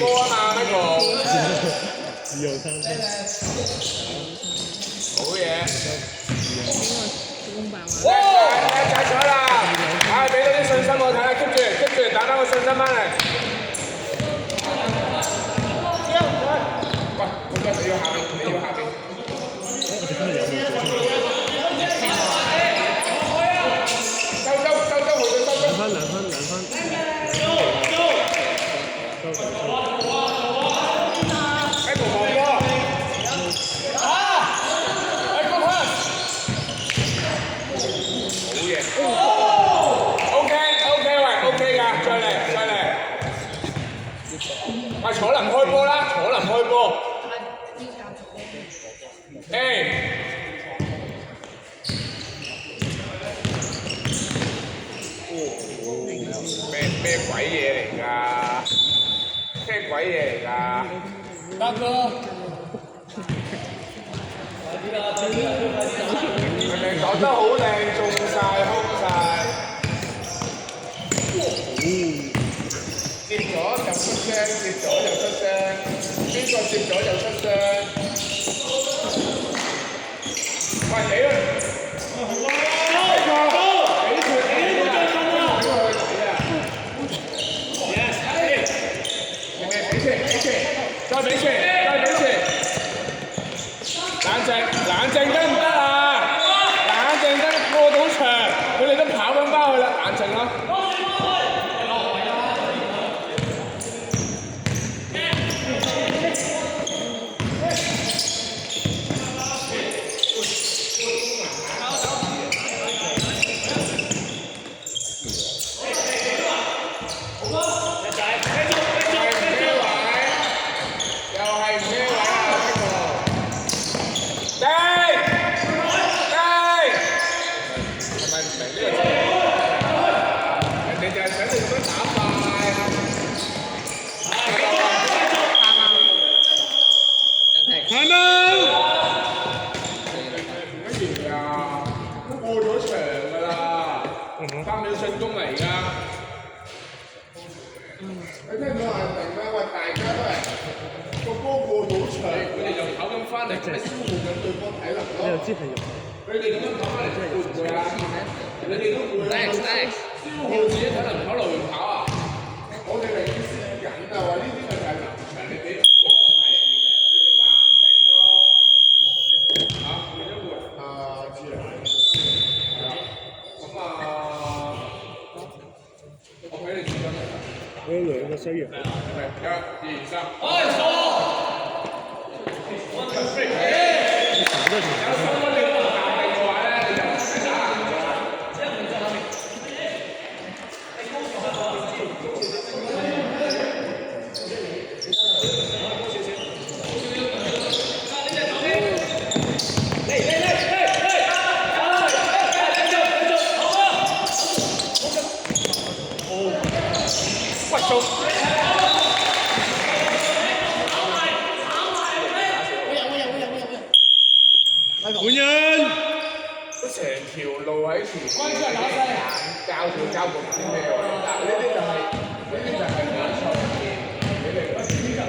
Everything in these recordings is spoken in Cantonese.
波啊嘛，Michael。2號3分。好嘢。公爆啊！哇！仔咗啦！唉，俾多啲信心我睇下，keep 住，打翻個信心翻嚟。喂，好嘅，你要下邊。兩分。OK 㗎，再嚟。喂，楚林開波啦，咩鬼嘢嚟㗎？大哥。明明講得好靚，中晒，空晒。接咗就出聲，邊個接咗就出聲？喂，死啦！再俾錢，冷靜得唔得啊？冷靜得過到場，佢哋都跑緊返去啦，冷靜啦。3秒進攻嚟㗎，你聽到係明咩？喂，大家都係個波過到場，佢哋就跑緊翻嚟，消耗緊對方體能咯。佢哋咁樣跑翻嚟會唔會啊？你哋都會啊！消耗自己體能跑路跑啊！我哋係試緊啊！話呢啲咪就係臨場你俾我真係你咪淡定咯嚇，你都會知啦。咁啊，我俾你轉咗嚟啦。我有2個需要。1、2、3。換人，都成條路喺前面，交過唔知咩喎？嗱，呢啲就係比賽入面你哋不知道。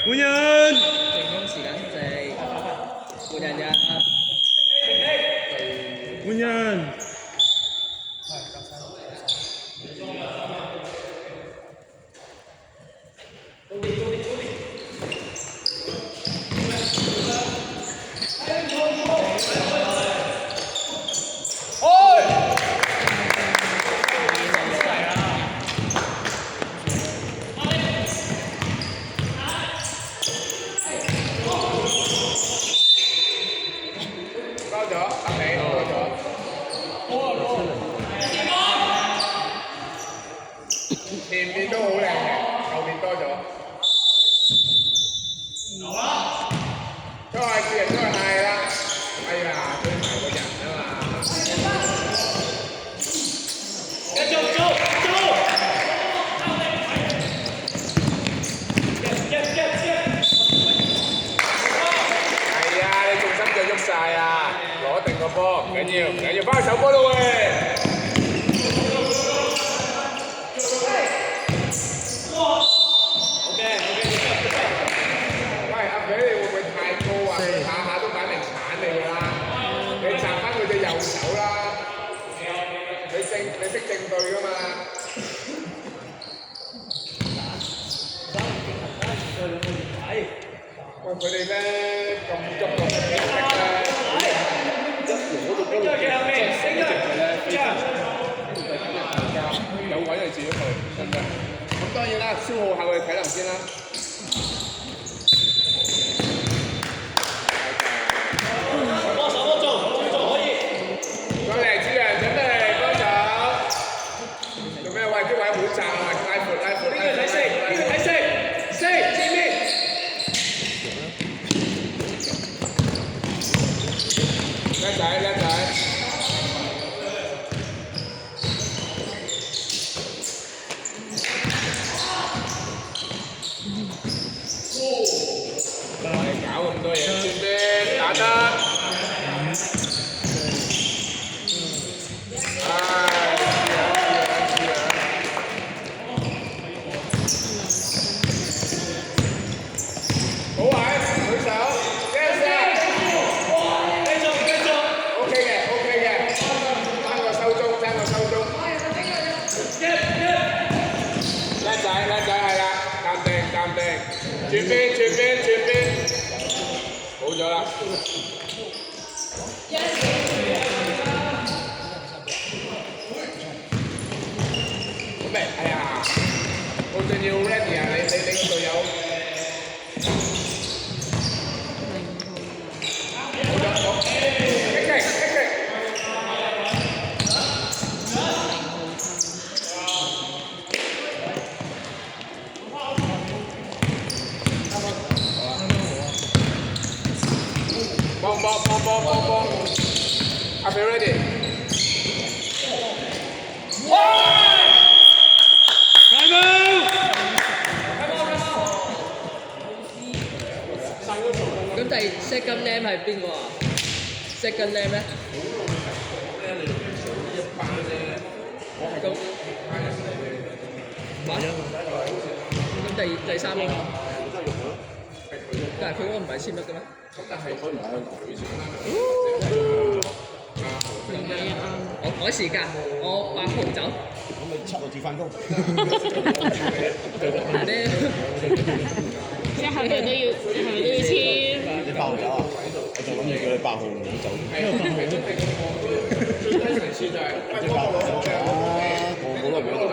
換人。識正對㗎嘛？喂，佢哋咧咁急咁嘅咧，有位你自己去，得唔得？咁當然啦，消耗下佢體能先啦。轉邊，好咗啦。咁咪，哎呀，好重要 ready 啊！你個隊友。好咗，好，激擊。幫，阿肥 ready。哇！大帽。咁第 second name 係邊個啊 ？second name 咧？咁第三個？但係佢嗰個唔係簽得嘅咩？但係佢唔係香港女先啦。我改時間，我8號走。咁咪7號至翻工。即係佢都要簽。你8號走啊？我就諗住叫你8號唔好走。最低層次就係8號走啊！我好耐冇做。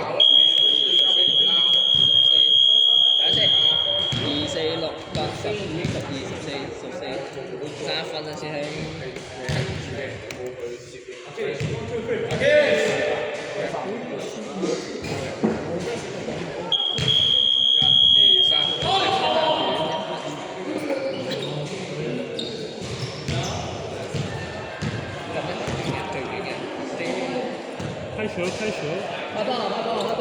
3分啊，師兄。開球！開波！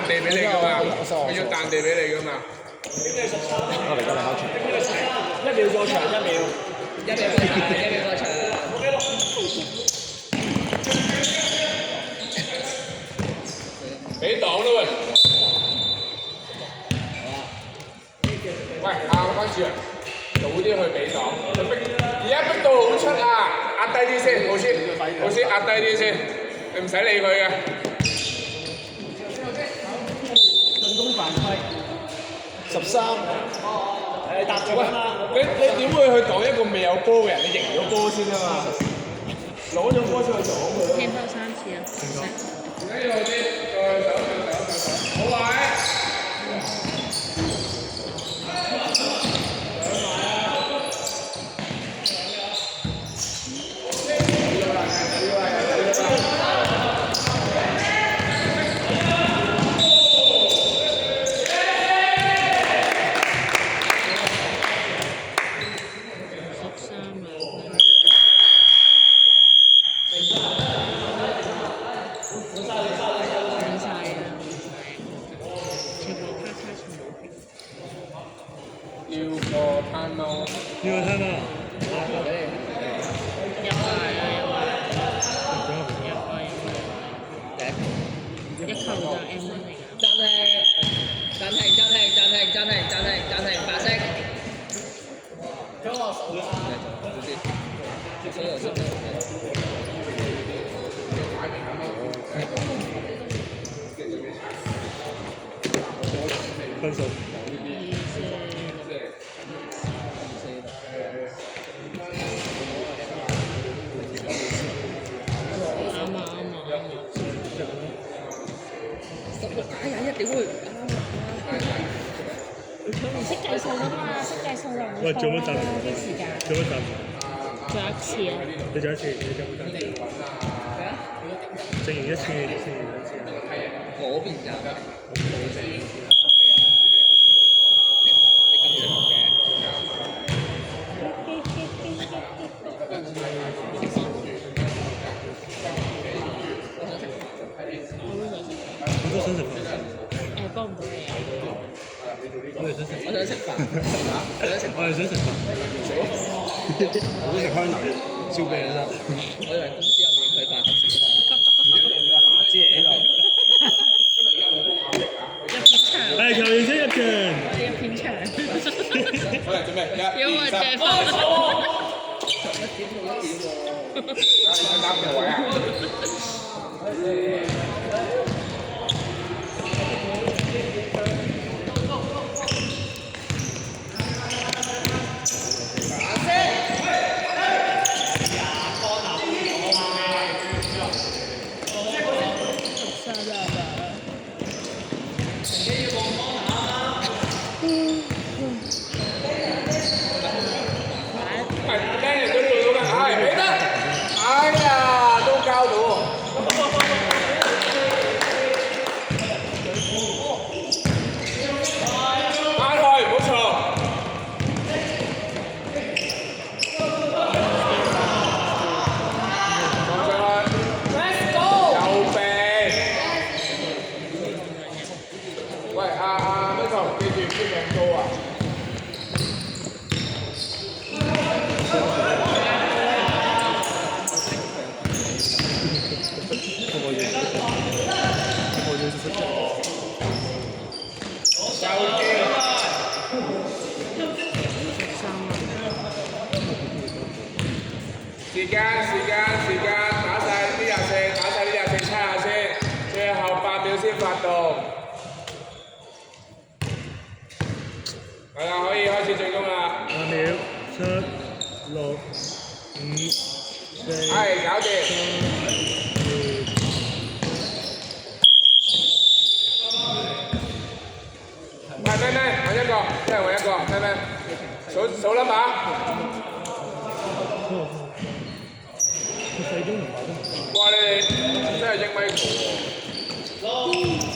地俾你噶嘛，佢要彈地俾你噶嘛。我嚟緊嚟考場。1秒過場，1秒過場。俾檔啦喂！喂，關注啊！早啲去俾檔，而家逼到好出啊！壓低啲先，老師壓低啲先，你唔使理佢嘅。進攻犯規13。誒搭咗啊！你點會去擋一個未有波嘅人？你贏咗波先啊嘛！攞咗波先去擋佢。天後3次啊！唔緊要啲，再好位。完晒啊！全部咔嚓全部平。要個攤貓，你有看到？入埋啦，入埋。一球就 M 嚟㗎。暫停，白色。分手。哎呀，一點會佢唔識計數㗎嘛，識計數就唔喂，會做乜站？錯啦啲時間。做乜站？仲有一次啊！你做一次，你做乜站？整完一次，整完一次啊！嗰邊有。我都想食飯。誒，幫唔到你啊！我哋想食。我想食飯，我想食飯。我哋想食飯。我想食香奶燒餅啦。我以為公司有免費飯盒食。姐喺度。係球員先入場。有片場。好嚟做咩？因為借飯。打邊個位啊？時間，打晒呢廿四，測下先，最後8秒先發動。係啦，可以開始進攻啦。8秒，7、6、5、4。係，搞掂。咩，揾一個，一人揾一個，咩，數粒碼。哇！你哋真係英威高喎。